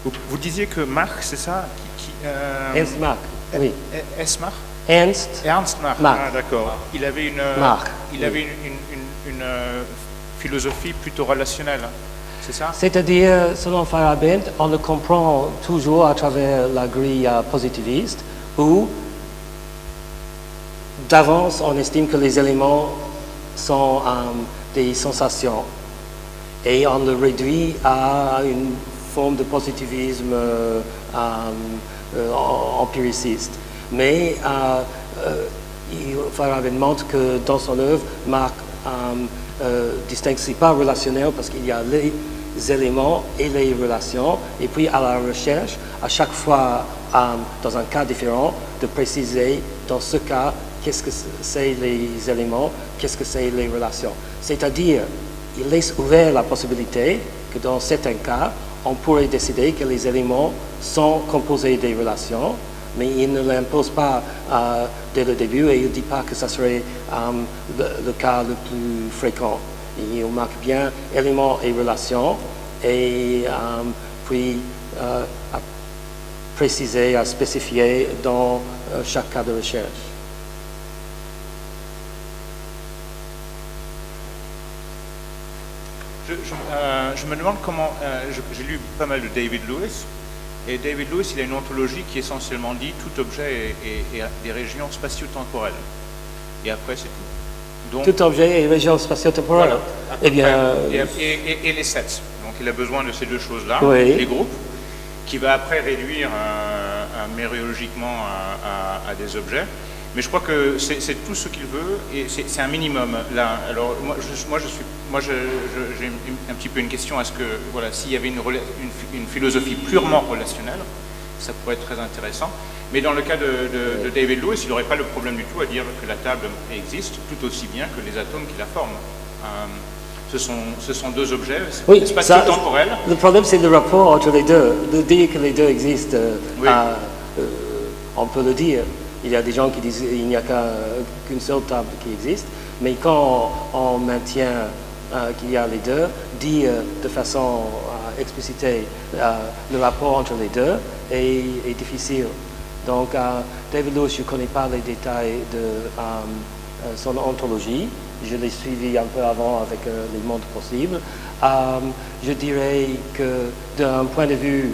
Vous disiez que Mach, c'est ça Ernst Mach, oui. Mach Ernst Mach. Mach. Ah, d'accord. Il avait une, une philosophie plutôt relationnelle, c'est ça? C'est-à-dire, selon Feyerabend, on le comprend toujours à travers la grille positiviste, où d'avance on estime que les éléments sont des sensations, et on le réduit à une forme de positivisme empiriciste. Mais Feyerabend montre que dans son œuvre, Mach distingue, c'est pas relationnel parce qu'il y a les éléments et les relations, et puis à la recherche, à chaque fois dans un cas différent, de préciser dans ce cas qu'est-ce que c'est les éléments, qu'est-ce que c'est les relations. C'est-à-dire, il laisse ouvert la possibilité que dans certains cas, on pourrait décider que les éléments sont composés des relations, mais il ne l'impose pas dès le début, et il ne dit pas que ça serait le cas le plus fréquent. Il marque bien éléments et relations, et puis à préciser, à spécifier dans chaque cas de recherche. Je me demande comment... j'ai lu pas mal de David Lewis, et David Lewis, il a une ontologie qui essentiellement dit tout objet est des régions spatio-temporelles. Et après, c'est tout. Donc, tout objet est région spatio-temporelle. Voilà. Eh bien, et les sets. Donc il a besoin de ces deux choses-là, oui. Les groupes, qui va après réduire méréologiquement à des objets. Mais je crois que c'est tout ce qu'il veut, et c'est un minimum là. Alors j'ai un petit peu une question, est-ce que voilà, s'il y avait une philosophie purement relationnelle, ça pourrait être très intéressant. Mais dans le cas de David Lewis, il n'aurait pas le problème du tout à dire que la table existe tout aussi bien que les atomes qui la forment. Ce sont deux objets spatio-temporels. Le problème, c'est le rapport entre les deux. De dire que les deux existent, oui. On peut le dire. Il y a des gens qui disent qu'il n'y a qu'une seule table qui existe, mais quand on maintient qu'il y a les deux, dire de façon explicitée le rapport entre les deux est difficile. Donc, David Lewis, je ne connais pas les détails de son ontologie. Je l'ai suivi un peu avant avec les mondes possibles. Je dirais que d'un point de vue...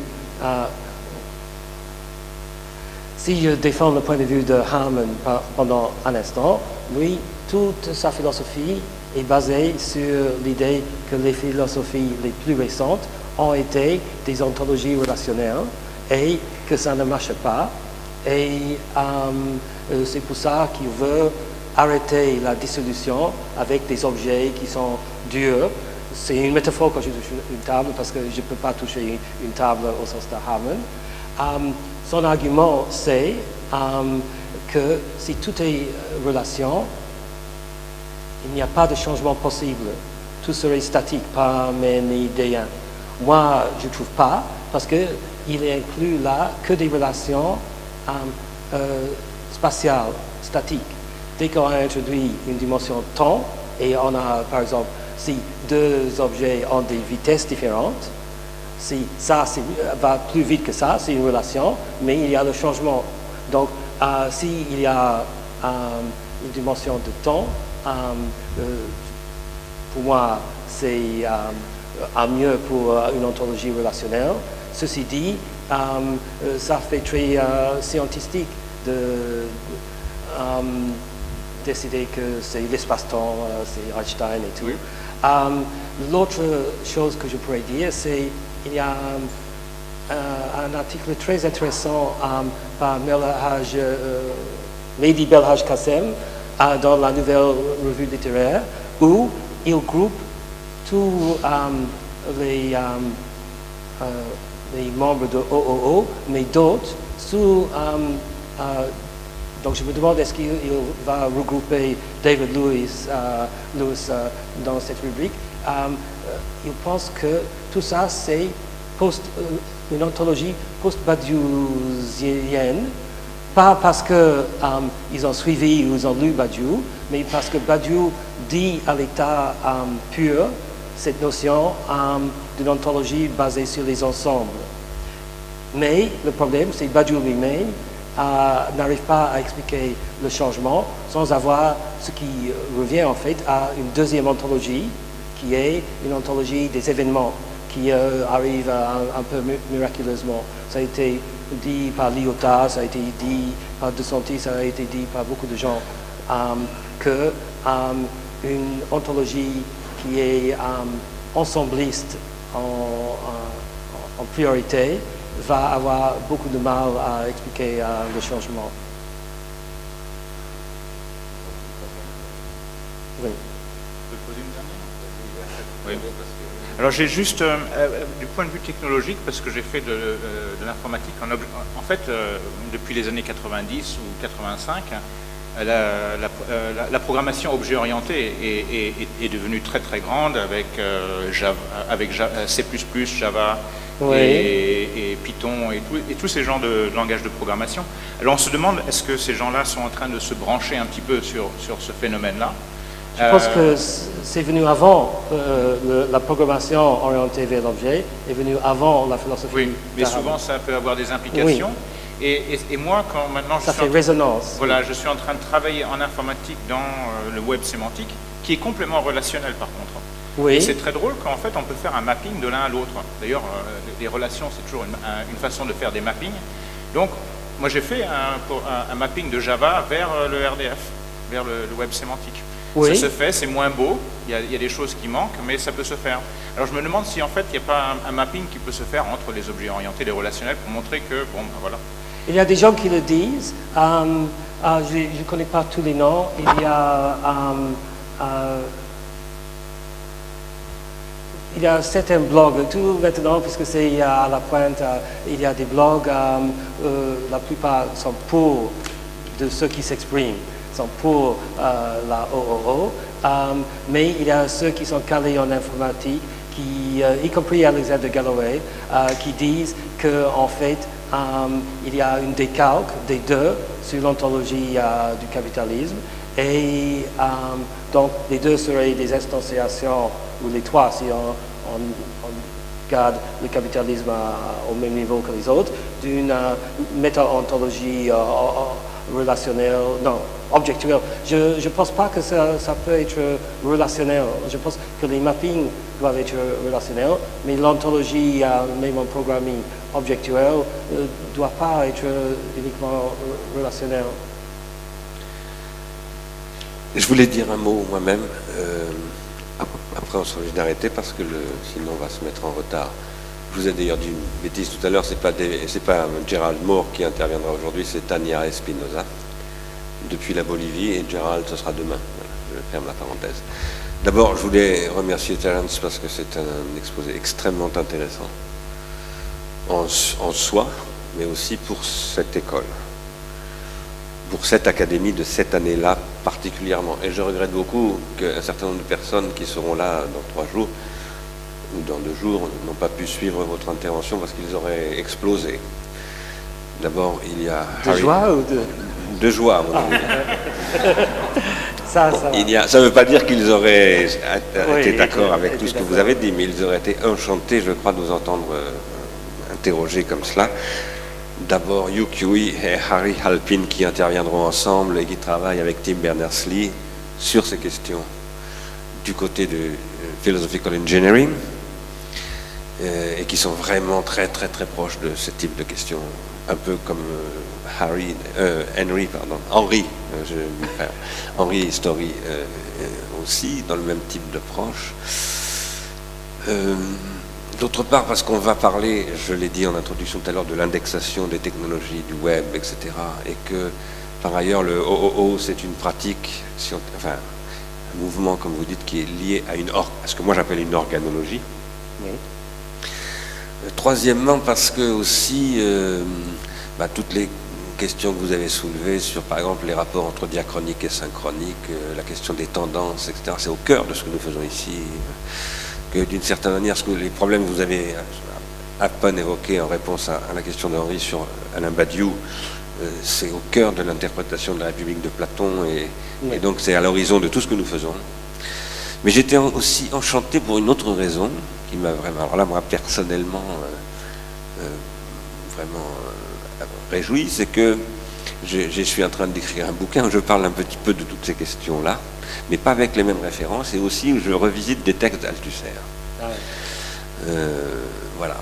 si je défends le point de vue de Hamann pendant un instant, lui, toute sa philosophie est basée sur l'idée que les philosophies les plus récentes ont été des ontologies relationnelles et que ça ne marche pas. Et c'est pour ça qu'il veut arrêter la dissolution avec des objets qui sont durs. C'est une métaphore quand je touche une table, parce que je ne peux pas toucher une table au sens de Hamann. Son argument, c'est que si tout est relation, il n'y a pas de changement possible. Tout serait statique, parménidéen. Moi, je ne trouve pas, parce qu'il inclut là que des relations spatiales, statiques. Dès qu'on a introduit une dimension temps, et on a, par exemple, si deux objets ont des vitesses différentes, si ça va plus vite que ça, c'est une relation, mais il y a le changement. Donc, s'il y a une dimension de temps, pour moi, c'est un mieux pour une ontologie relationnelle. Ceci dit, ça fait très scientifique de décider que c'est l'espace-temps, c'est Einstein et tout. Oui. L'autre chose que je pourrais dire, c'est qu'il y a un article très intéressant par Mehdi Belhaj Kassem dans la Nouvelle Revue littéraire, où il groupe tous les membres de OOO, mais d'autres, sous... donc je me demande est-ce qu'il va regrouper David Lewis dans cette rubrique. Il pense que tout ça, c'est une ontologie post-badiouzienne, pas parce qu'ils ont suivi ou ils ont lu Badiou, mais parce que Badiou dit à l'état pur cette notion d'une ontologie basée sur les ensembles. Mais le problème, c'est que Badiou lui-même n'arrive pas à expliquer le changement sans avoir ce qui revient en fait à une deuxième ontologie, qui est une ontologie des événements qui arrive un peu miraculeusement. Ça a été dit par Lyotard, ça a été dit par De Santis, ça a été dit par beaucoup de gens, que une ontologie qui est ensembliste en priorité va avoir beaucoup de mal à expliquer le changement. Oui. Oui. Alors j'ai juste, du point de vue technologique, parce que j'ai fait de l'informatique, en fait, depuis les années 90 ou 85, la programmation objet-orientée est devenue très très grande avec, C++, Java Oui. et Python et tous ces genres de langages de programmation. Alors on se demande, est-ce que ces gens-là sont en train de se brancher un petit peu sur ce phénomène-là? Je pense que c'est venu avant, la programmation orientée vers l'objet est venue avant la philosophie. Oui, mais d'Arabe. souvent ça peut avoir des implications. Et moi, quand maintenant Ça fait résonance. Voilà, je suis en train de travailler en informatique dans le web sémantique, qui est complètement relationnel par contre. Oui. Et c'est très drôle qu'en fait on peut faire un mapping de l'un à l'autre. D'ailleurs, les relations, c'est toujours une façon de faire des mappings. Donc, moi j'ai fait un mapping de Java vers le RDF, vers le web sémantique. Oui. Ça se fait, c'est moins beau, il y a des choses qui manquent, mais ça peut se faire. Alors je me demande si en fait il n'y a pas un mapping qui peut se faire entre les objets orientés et les relationnels pour montrer que, bon, ben voilà. Il y a des gens qui le disent, je ne connais pas tous les noms, il y a certains blogs, tout maintenant, puisque c'est à la pointe, il y a des blogs, la plupart sont pour de ceux qui s'expriment, sont pour la OOO, mais il y a ceux qui sont calés en informatique, y compris Alexander Galloway, qui disent qu'en fait, il y a une décalque des deux sur l'ontologie du capitalisme, et donc les deux seraient des instantiations, ou les trois si on garde le capitalisme au même niveau que les autres, d'une méta-ontologie relationnelle, non, objectuelle. Je ne pense pas que ça peut être relationnel. Je pense que les mappings doivent être relationnels, mais l'ontologie, même en programming objectuel, ne doit pas être uniquement relationnel. Je voulais dire un mot moi-même. Après, on sera obligé d'arrêter parce que sinon on va se mettre en retard. Je vous ai d'ailleurs dit une bêtise tout à l'heure, c'est pas Gerald Moore qui interviendra aujourd'hui, c'est Tania Espinosa, depuis la Bolivie, et Gerald, ce sera demain. Voilà, je ferme la parenthèse. D'abord, je voulais remercier Terence parce que c'est un exposé extrêmement intéressant en soi, mais aussi pour cette école, pour cette académie de cette année-là particulièrement. Et je regrette beaucoup qu'un certain nombre de personnes qui seront là dans 3 jours ou dans 2 jours n'ont pas pu suivre votre intervention parce qu'ils auraient explosé. D'abord, il y a... De joie ou de joie, à mon avis. Ça Ça ne veut pas dire qu'ils auraient été d'accord avec été tout ce que d'accord. vous avez dit, mais ils auraient été enchantés, je crois, de vous entendre interroger comme cela. D'abord, Yu Kui et Harry Halpin qui interviendront ensemble et qui travaillent avec Tim Berners-Lee sur ces questions du côté de Philosophical Engineering et qui sont vraiment très très très proches de ce type de questions, un peu comme Henry et Story aussi, dans le même type d'approche. D'autre part, parce qu'on va parler, je l'ai dit en introduction tout à l'heure, de l'indexation des technologies, du web, etc. Et que, par ailleurs, le OOO, c'est une pratique, un mouvement, comme vous dites, qui est lié à ce que moi j'appelle une organologie. Oui. Troisièmement, parce que aussi, toutes les questions que vous avez soulevées sur, par exemple, les rapports entre diachronique et synchronique, la question des tendances, etc., c'est au cœur de ce que nous faisons ici. Que d'une certaine manière, les problèmes que vous avez à peine évoqués en réponse à la question d'Henri sur Alain Badiou, c'est au cœur de l'interprétation de la République de Platon, et donc c'est à l'horizon de tout ce que nous faisons. Mais j'étais aussi enchanté pour une autre raison, qui m'a vraiment, alors là, moi, personnellement, vraiment réjoui, c'est que je suis en train d'écrire un bouquin où je parle un petit peu de toutes ces questions-là, mais pas avec les mêmes références, et aussi où je revisite des textes d'Althusser. Ah ouais. Voilà.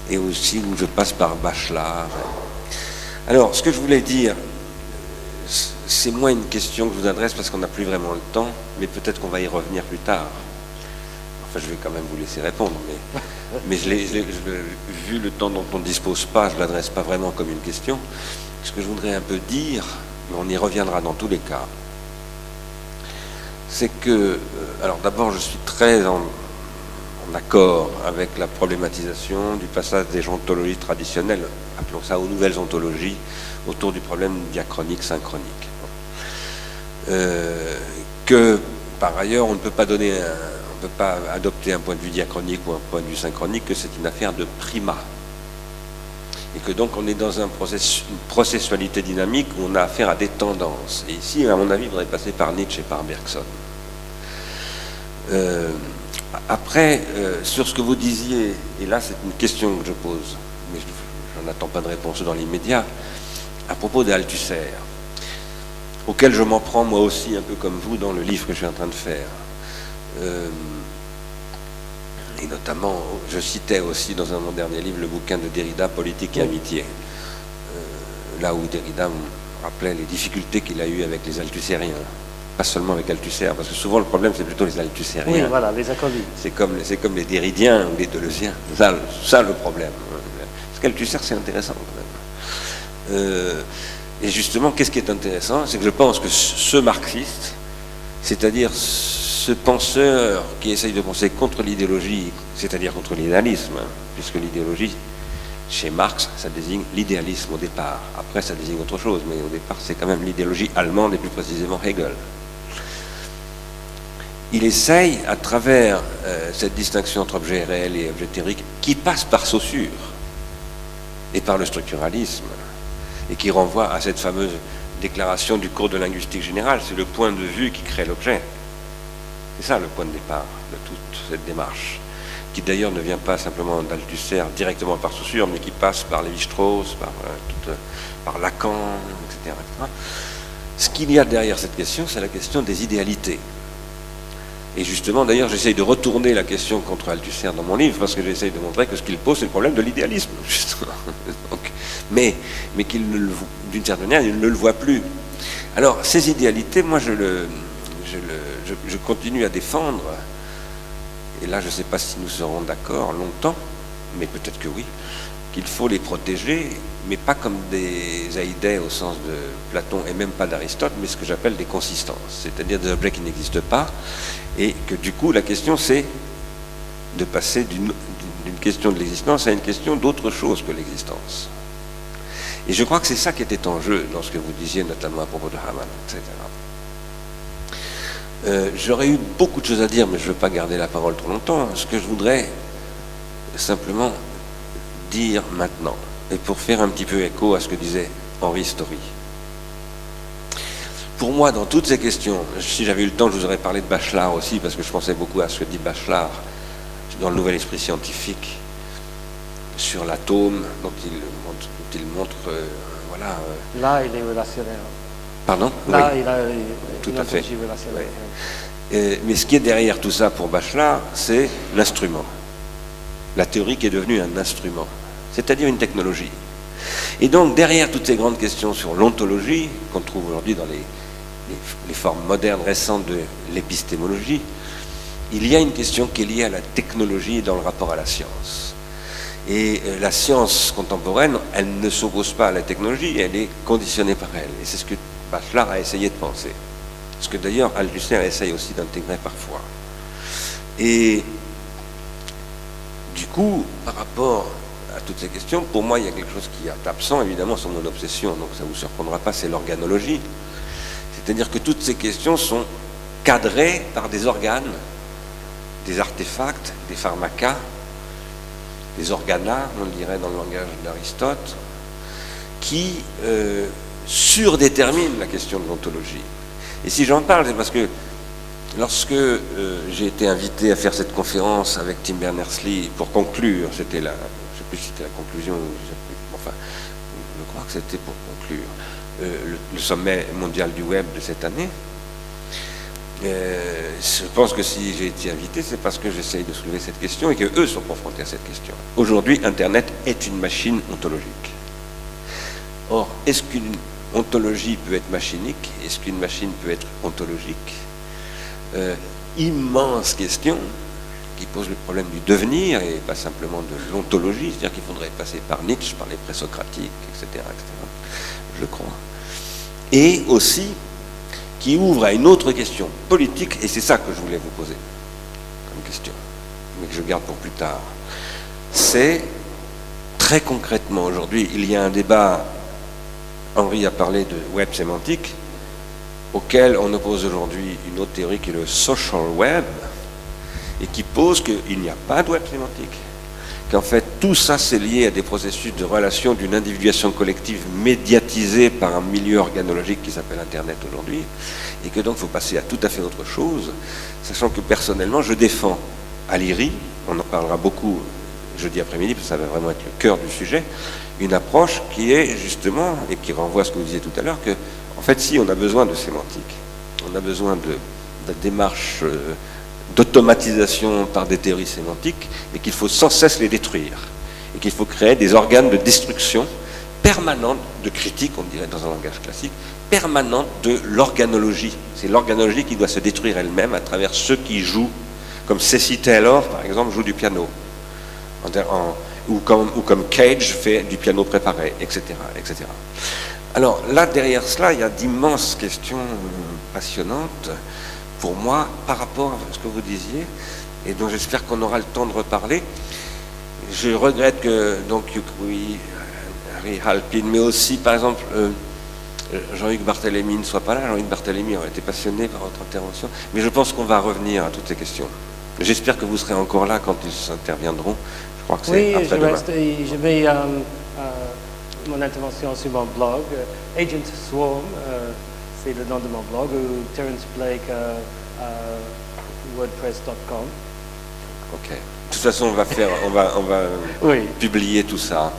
Et aussi où je passe par Bachelard. Alors, ce que je voulais dire, c'est moins une question que je vous adresse parce qu'on n'a plus vraiment le temps, mais peut-être qu'on va y revenir plus tard. Enfin, je vais quand même vous laisser répondre, mais vu le temps dont on ne dispose pas, je ne l'adresse pas vraiment comme une question. Ce que je voudrais un peu dire, mais on y reviendra dans tous les cas, c'est que, alors d'abord, je suis très en accord avec la problématisation du passage des ontologies traditionnelles, appelons ça aux nouvelles ontologies, autour du problème diachronique synchronique. Que par ailleurs on ne peut pas adopter un point de vue diachronique ou un point de vue synchronique, que c'est une affaire de primat. Et que donc on est dans une processualité dynamique où on a affaire à des tendances. Et ici, à mon avis, il faudrait passer par Nietzsche et par Bergson. Après, sur ce que vous disiez, et là c'est une question que je pose, mais je n'attends pas de réponse dans l'immédiat, à propos d'Althusser, auquel je m'en prends moi aussi un peu comme vous dans le livre que je suis en train de faire. Et notamment, je citais aussi dans mon dernier livre le bouquin de Derrida, Politique et Amitié, là où Derrida me rappelait les difficultés qu'il a eues avec les althussériens. Pas seulement avec Althusser, parce que souvent le problème c'est plutôt les althussériens. Oui, voilà, les acolytes. C'est comme les Derridiens ou les Deleuziens. Ça le problème. Parce qu'Althusser c'est intéressant quand même. Et justement, qu'est-ce qui est intéressant? C'est que je pense que ce marxiste, c'est-à-dire ce penseur qui essaye de penser contre l'idéologie, c'est-à-dire contre l'idéalisme, puisque l'idéologie, chez Marx, ça désigne l'idéalisme au départ. Après, ça désigne autre chose, mais au départ, c'est quand même l'idéologie allemande et plus précisément Hegel. Il essaye, à travers cette distinction entre objet réel et objet théorique, qui passe par Saussure et par le structuralisme, et qui renvoie à cette fameuse déclaration du cours de linguistique générale, c'est le point de vue qui crée l'objet. C'est ça le point de départ de toute cette démarche, qui d'ailleurs ne vient pas simplement d'Althusser directement par Saussure, mais qui passe par Lévi-Strauss, par Lacan, etc., etc. Ce qu'il y a derrière cette question, c'est la question des idéalités. Et justement, d'ailleurs, j'essaye de retourner la question contre Althusser dans mon livre, parce que j'essaye de montrer que ce qu'il pose, c'est le problème de l'idéalisme, justement. Donc, mais qu'il d'une certaine manière, il ne le voit plus. Alors, ces idéalités, moi, je continue à défendre, et là, je ne sais pas si nous serons d'accord longtemps, mais peut-être que oui, qu'il faut les protéger, mais pas comme des aïdés au sens de Platon et même pas d'Aristote, mais ce que j'appelle des consistances, c'est-à-dire des objets qui n'existent pas, et que du coup la question c'est de passer d'une question de l'existence à une question d'autre chose que l'existence. Et je crois que c'est ça qui était en jeu dans ce que vous disiez, notamment à propos de Hamann, etc. J'aurais eu beaucoup de choses à dire, mais je ne veux pas garder la parole trop longtemps. Ce que je voudrais simplement dire maintenant, et pour faire un petit peu écho à ce que disait Henri Story. Pour moi, dans toutes ces questions, si j'avais eu le temps, je vous aurais parlé de Bachelard aussi, parce que je pensais beaucoup à ce que dit Bachelard dans le Nouvel Esprit Scientifique, sur l'atome, dont il montre, voilà... Là, il est relationnel. Pardon? Là, oui. il a tout une à fait. ontologie relationnelle. Oui. Mais ce qui est derrière tout ça pour Bachelard, c'est l'instrument. La théorie qui est devenue un instrument, c'est-à-dire une technologie. Et donc, derrière toutes ces grandes questions sur l'ontologie, qu'on trouve aujourd'hui dans les formes modernes récentes de l'épistémologie, il y a une question qui est liée à la technologie dans le rapport à la science. Et la science contemporaine, elle ne s'oppose pas à la technologie, elle est conditionnée par elle. Et c'est ce que Bachelard a essayé de penser. Ce que d'ailleurs Althusser essaye aussi d'intégrer parfois. Et du coup, par rapport à toutes ces questions, pour moi, il y a quelque chose qui est absent, évidemment, sur mon obsession, donc ça ne vous surprendra pas, c'est l'organologie. C'est-à-dire que toutes ces questions sont cadrées par des organes, des artefacts, des pharmacas, des organas, on le dirait dans le langage d'Aristote, qui surdéterminent la question de l'ontologie. Et si j'en parle, c'est parce que lorsque j'ai été invité à faire cette conférence avec Tim Berners-Lee pour conclure, c'était là, je sais plus si c'était la conclusion, enfin, je crois que c'était pour conclure le sommet mondial du web de cette année. Je pense que si j'ai été invité, c'est parce que j'essaye de soulever cette question et qu'eux sont confrontés à cette question. Aujourd'hui, Internet est une machine ontologique. Or, est-ce qu'une ontologie peut être machinique? Est-ce qu'une machine peut être ontologique? Immense question qui pose le problème du devenir et pas simplement de l'ontologie, c'est-à-dire qu'il faudrait passer par Nietzsche, par les présocratiques, etc., je crois. Et aussi qui ouvre à une autre question politique, et c'est ça que je voulais vous poser comme question, mais que je garde pour plus tard. C'est, très concrètement, aujourd'hui, il y a un débat, Henri a parlé de web sémantique, auquel on oppose aujourd'hui une autre théorie qui est le social web, et qui pose qu'il n'y a pas de web sémantique, qu'en fait tout ça c'est lié à des processus de relation d'une individuation collective médiatisée par un milieu organologique qui s'appelle Internet aujourd'hui, et que donc il faut passer à tout à fait autre chose, sachant que personnellement je défends à l'IRI, on en parlera beaucoup jeudi après-midi, parce que ça va vraiment être le cœur du sujet, une approche qui est justement, et qui renvoie à ce que vous disiez tout à l'heure, que en fait si on a besoin de sémantique, on a besoin de démarches d'automatisation par des théories sémantiques, mais qu'il faut sans cesse les détruire, et qu'il faut créer des organes de destruction permanente, de critique, on dirait dans un langage classique, permanente de l'organologie. C'est l'organologie qui doit se détruire elle-même à travers ceux qui jouent, comme Ceci Taylor, par exemple, joue du piano, ou comme Cage fait du piano préparé, etc., etc. Alors là, derrière cela, il y a d'immenses questions passionnantes, pour moi, par rapport à ce que vous disiez, et dont j'espère qu'on aura le temps de reparler. Je regrette que, donc, oui, Harry Halpin, mais aussi, par exemple, Jean-Hugues Barthélemy ne soit pas là. Jean-Hugues Barthélemy aurait été passionné par votre intervention, mais je pense qu'on va revenir à toutes ces questions. J'espère que vous serez encore là quand ils interviendront. Je crois que c'est après-demain. Oui, je mets mon intervention sur mon blog, Agent Swarm, c'est le nom de mon blog, ou Terence Blake, wordpress.com. Ok. De toute façon, on va Oui. publier tout ça.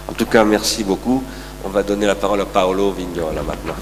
En tout cas, merci beaucoup. On va donner la parole à Paolo Vignola maintenant.